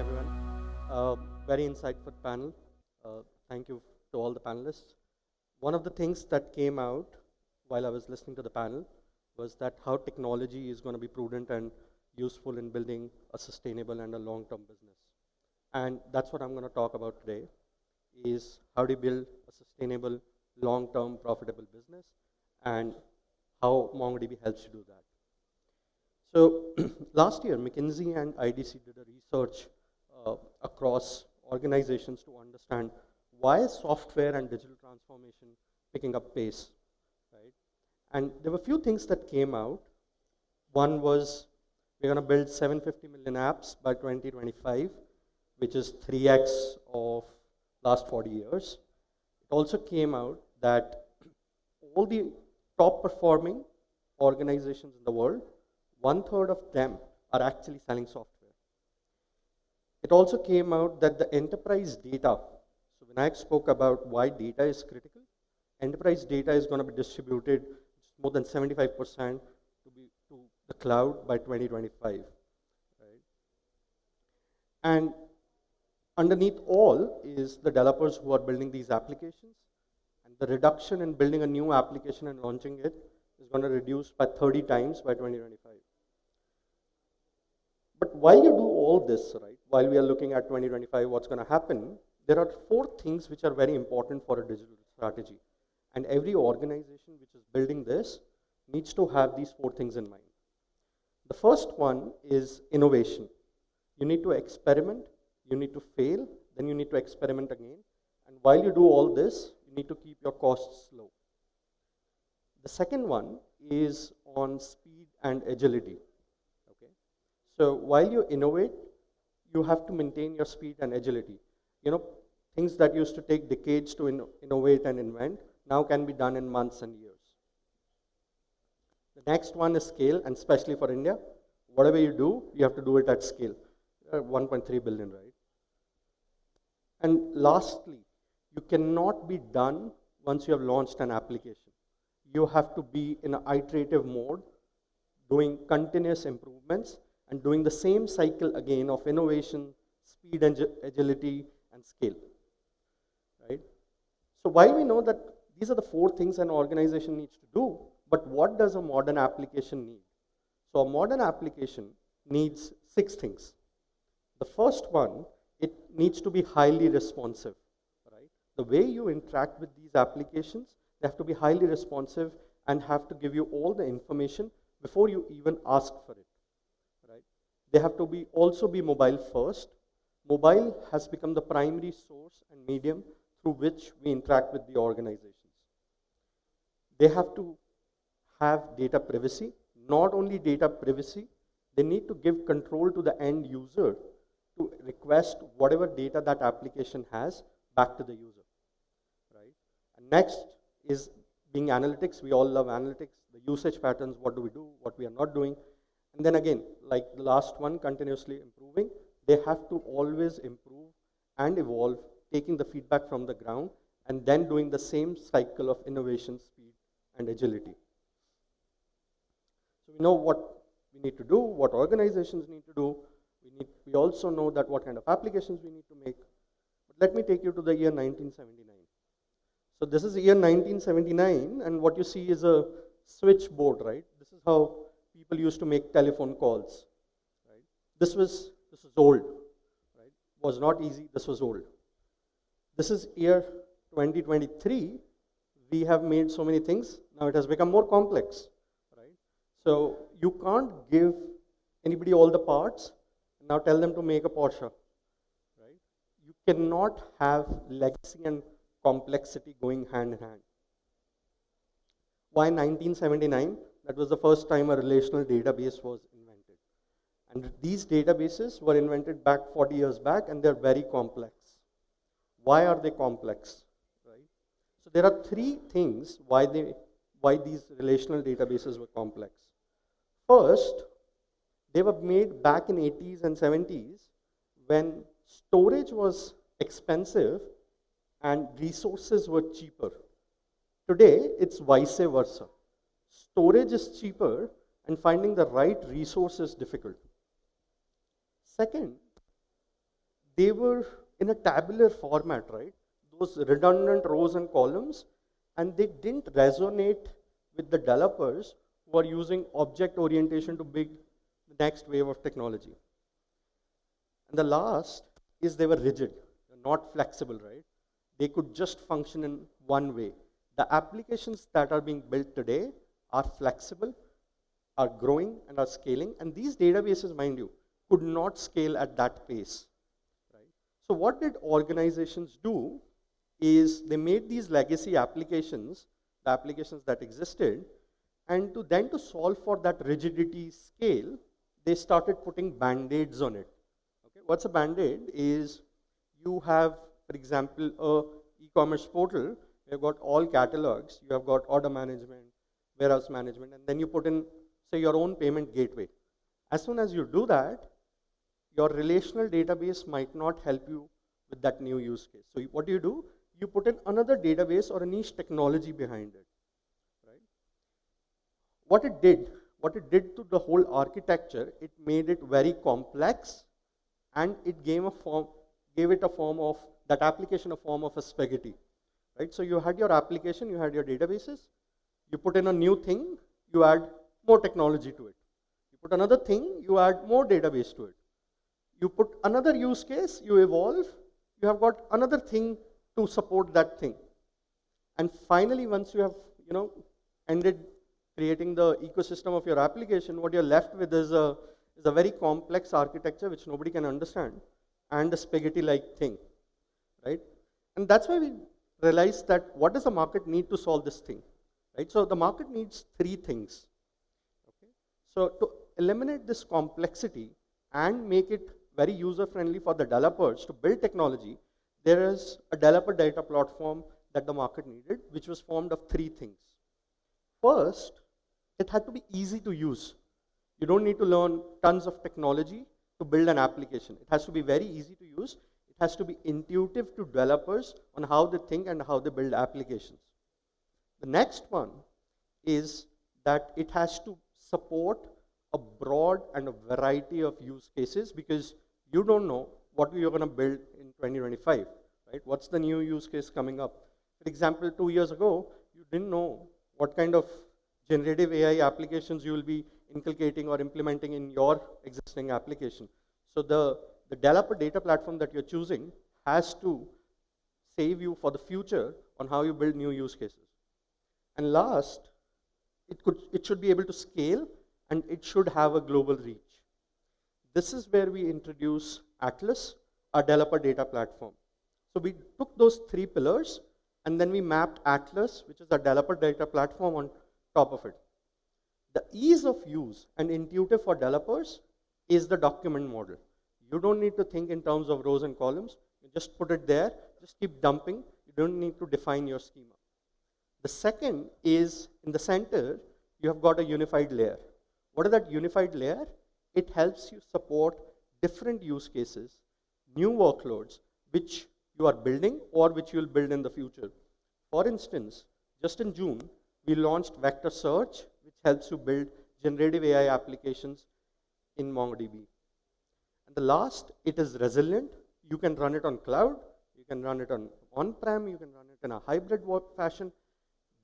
everyone. Uh, Very insightful panel. Thank you to all the panelists. One of the things that came out while I was listening to the panel was that how technology is going to be prudent and useful in building a sustainable and a long-term business. And that's what I'm going to talk about today, is how to build a sustainable, long-term, profitable business and how MongoDB helps you do that. So last year, McKinsey and IDC did a research across organizations to understand why is software and digital transformation picking up pace, right? And there were a few things that came out. One was we're going to build 750 million apps by 2025, which is 3x of last 40 years. It also came out that all the top performing organizations in the world, 1/3 of them are actually selling software. It also came out that the enterprise data, so Vinayak spoke about why data is critical, enterprise data is going to be distributed more than 75% to the cloud by 2025. Right? And underneath all is the developers who are building these applications, and the reduction in building a new application and launching it is going to reduce by 30 times by 2025. But while you do all this, right, while we are looking at 2025, what's going to happen, there are 4 things which are very important for a digital strategy. And every organization which is building this needs to have these 4 things in mind. The first one is innovation. You need to experiment, you need to fail, then you need to experiment again. And while you do all this, you need to keep your costs low. The second one is on speed and agility. So while you innovate, you have to maintain your speed and agility. You know, things that used to take decades to innovate and invent now can be done in months and years. The next one is scale, and especially for India, whatever you do, you have to do it at scale. 1.3 billion, right? And lastly, you cannot be done once you have launched an application. You have to be in an iterative mode, doing continuous improvements, and doing the same cycle again of innovation, speed and agility, and scale, right? So while we know that these are the 4 things an organization needs to do, but what does a modern application need? So a modern application needs 6 things. The first one, it needs to be highly responsive, right? The way you interact with these applications, they have to be highly responsive and have to give you all the information before you even ask for it. They have to also be mobile first. Mobile has become the primary source and medium through which we interact with the organizations. They have to have data privacy. Not only data privacy, they need to give control to the end user to request whatever data that application has back to the user. Right? And next is being analytics. We all love analytics. The usage patterns, what do we do, what we are not doing. And then again, like the last one, continuously improving, they have to always improve and evolve, taking the feedback from the ground, and then doing the same cycle of innovation, speed, and agility. So we know what we need to do, what organizations need to do. We also know that what kind of applications we need to make. But let me take you to the year 1979. So this is the year 1979, and what you see is a switchboard, right? This is how people used to make telephone calls. Right? This was old. Right? Was not easy. This was old. This is year 2023. We have made so many things. Now it has become more complex. Right? So you can't give anybody all the parts and now tell them to make a Porsche. Right? You cannot have legacy and complexity going hand in hand. Why 1979? That was the first time a relational database was invented. And these databases were invented back 40 years back, and they're very complex. Why are they complex? Right? So there are 3 things why these relational databases were complex. First, they were made back in 80s and 70s when storage was expensive and resources were cheaper. Today, it's vice versa. Storage is cheaper and finding the right resource is difficult. Second, they were in a tabular format, right? Those redundant rows and columns, and they didn't resonate with the developers who are using object orientation to build the next wave of technology. And the last is they were rigid, not flexible, right? They could just function in one way. The applications that are being built today are flexible, are growing, and are scaling. And these databases, mind you, could not scale at that pace. Right? So what did organizations do is they made these legacy applications, the applications that existed, and to solve for that rigidity scale, they started putting band-aids on it. Okay? What's a band-aid is you have, for example, a e-commerce portal, you've got all catalogs, you have got order management, warehouse management, and then you put in, say, your own payment gateway. As soon as you do that, your relational database might not help you with that new use case. So what do? You put in another database or a niche technology behind it. Right? What it did to the whole architecture, it made it very complex, and it gave it a form of, that application a form of a spaghetti. Right? So you had your application, you had your databases, you put in a new thing, you add more technology to it. You put another thing, you add more database to it. You put another use case, you evolve, you have got another thing to support that thing. And finally, once you have ended creating the ecosystem of your application, what you're left with is a very complex architecture which nobody can understand, and a spaghetti-like thing. Right? And that's why we realized that what does the market need to solve this thing? Right? So the market needs three things. Okay? So to eliminate this complexity and make it very user-friendly for the developers to build technology, there is a developer data platform that the market needed, which was formed of three things. First, it had to be easy to use. You don't need to learn tons of technology to build an application. It has to be very easy to use. It has to be intuitive to developers on how they think and how they build applications. The next one is that it has to support a broad and a variety of use cases, because you don't know what you're going to build in 2025, right? What's the new use case coming up? For example, 2 years ago, you didn't know what kind of generative AI applications you will be inculcating or implementing in your existing application. So the developer data platform that you're choosing has to save you for the future on how you build new use cases. And last, it should be able to scale, and it should have a global reach. This is where we introduce Atlas, our developer data platform. So we took those three pillars, and then we mapped Atlas, which is a developer data platform, on top of it. The ease of use and intuitive for developers is the document model. You don't need to think in terms of rows and columns. You just put it there, just keep dumping. You don't need to define your schema. The second is, in the center, you have got a unified layer. What is that unified layer? It helps you support different use cases, new workloads, which you are building or which you will build in the future. For instance, just in June, we launched vector search, which helps you build generative AI applications in MongoDB. And the last, it is resilient. You can run it on cloud, you can run it on-prem, you can run it in a hybrid fashion.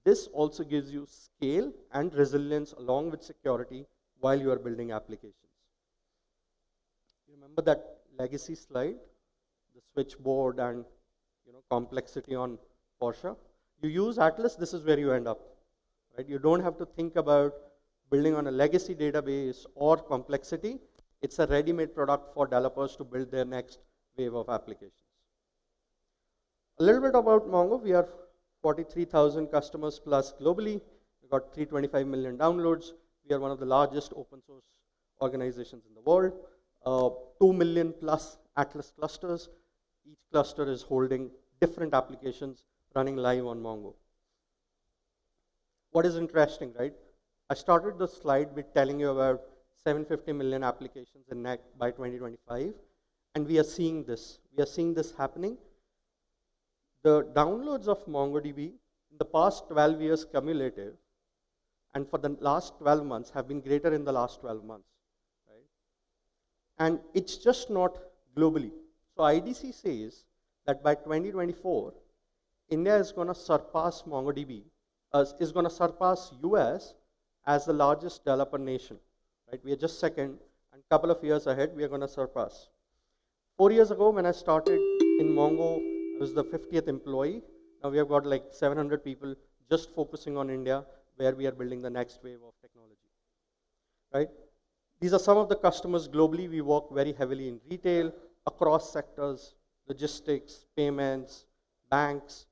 This also gives you scale and resilience along with security while you are building applications. You remember that legacy slide, the switchboard and complexity on Porsche? You use Atlas, this is where you end up. Right? You don't have to think about building on a legacy database or complexity. It's a ready-made product for developers to build their next wave of applications. A little bit about Mongo. We are 43,000 customers plus globally. We've got 325 million downloads. We are one of the largest open source organizations in the world. 2 million plus Atlas clusters. Each cluster is holding different applications running live on Mongo. What is interesting, right? I started the slide with telling you about 750 million applications in NEC by 2025, and we are seeing this. We are seeing this happening. The downloads of MongoDB in the past 12 years cumulative, and for the last 12 months have been greater in the last 12 months. Right? And it's just not globally. So IDC says that by 2024, India is going to surpass MongoDB, is going to surpass US as the largest developer nation. Right? We are just second, and a couple of years ahead, we are going to surpass. 4 years ago, when I started in Mongo, I was the 50th employee. Now we have got like 700 people just focusing on India, where we are building the next wave of technology. Right? These are some of the customers globally. We work very heavily in retail, across sectors, logistics, payments, banks.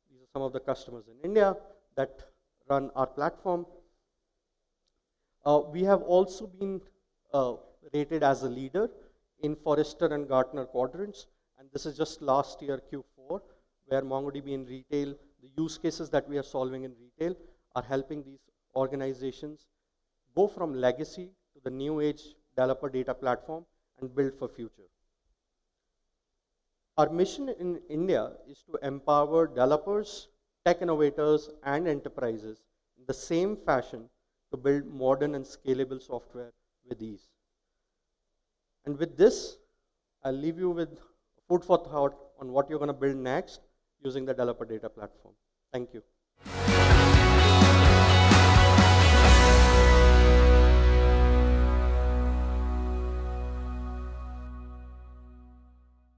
These are some of the customers in India that run our platform. We have also been rated as a leader in Forrester and Gartner quadrants, and this is just last year Q4, where MongoDB in retail, the use cases that we are solving in retail are helping these organizations go from legacy to the new age developer data platform and build for future. Our mission in India is to empower developers, tech innovators, and enterprises in the same fashion to build modern and scalable software with ease. And with this, I'll leave you with food for thought on what you're going to build next using the developer data platform. Thank you.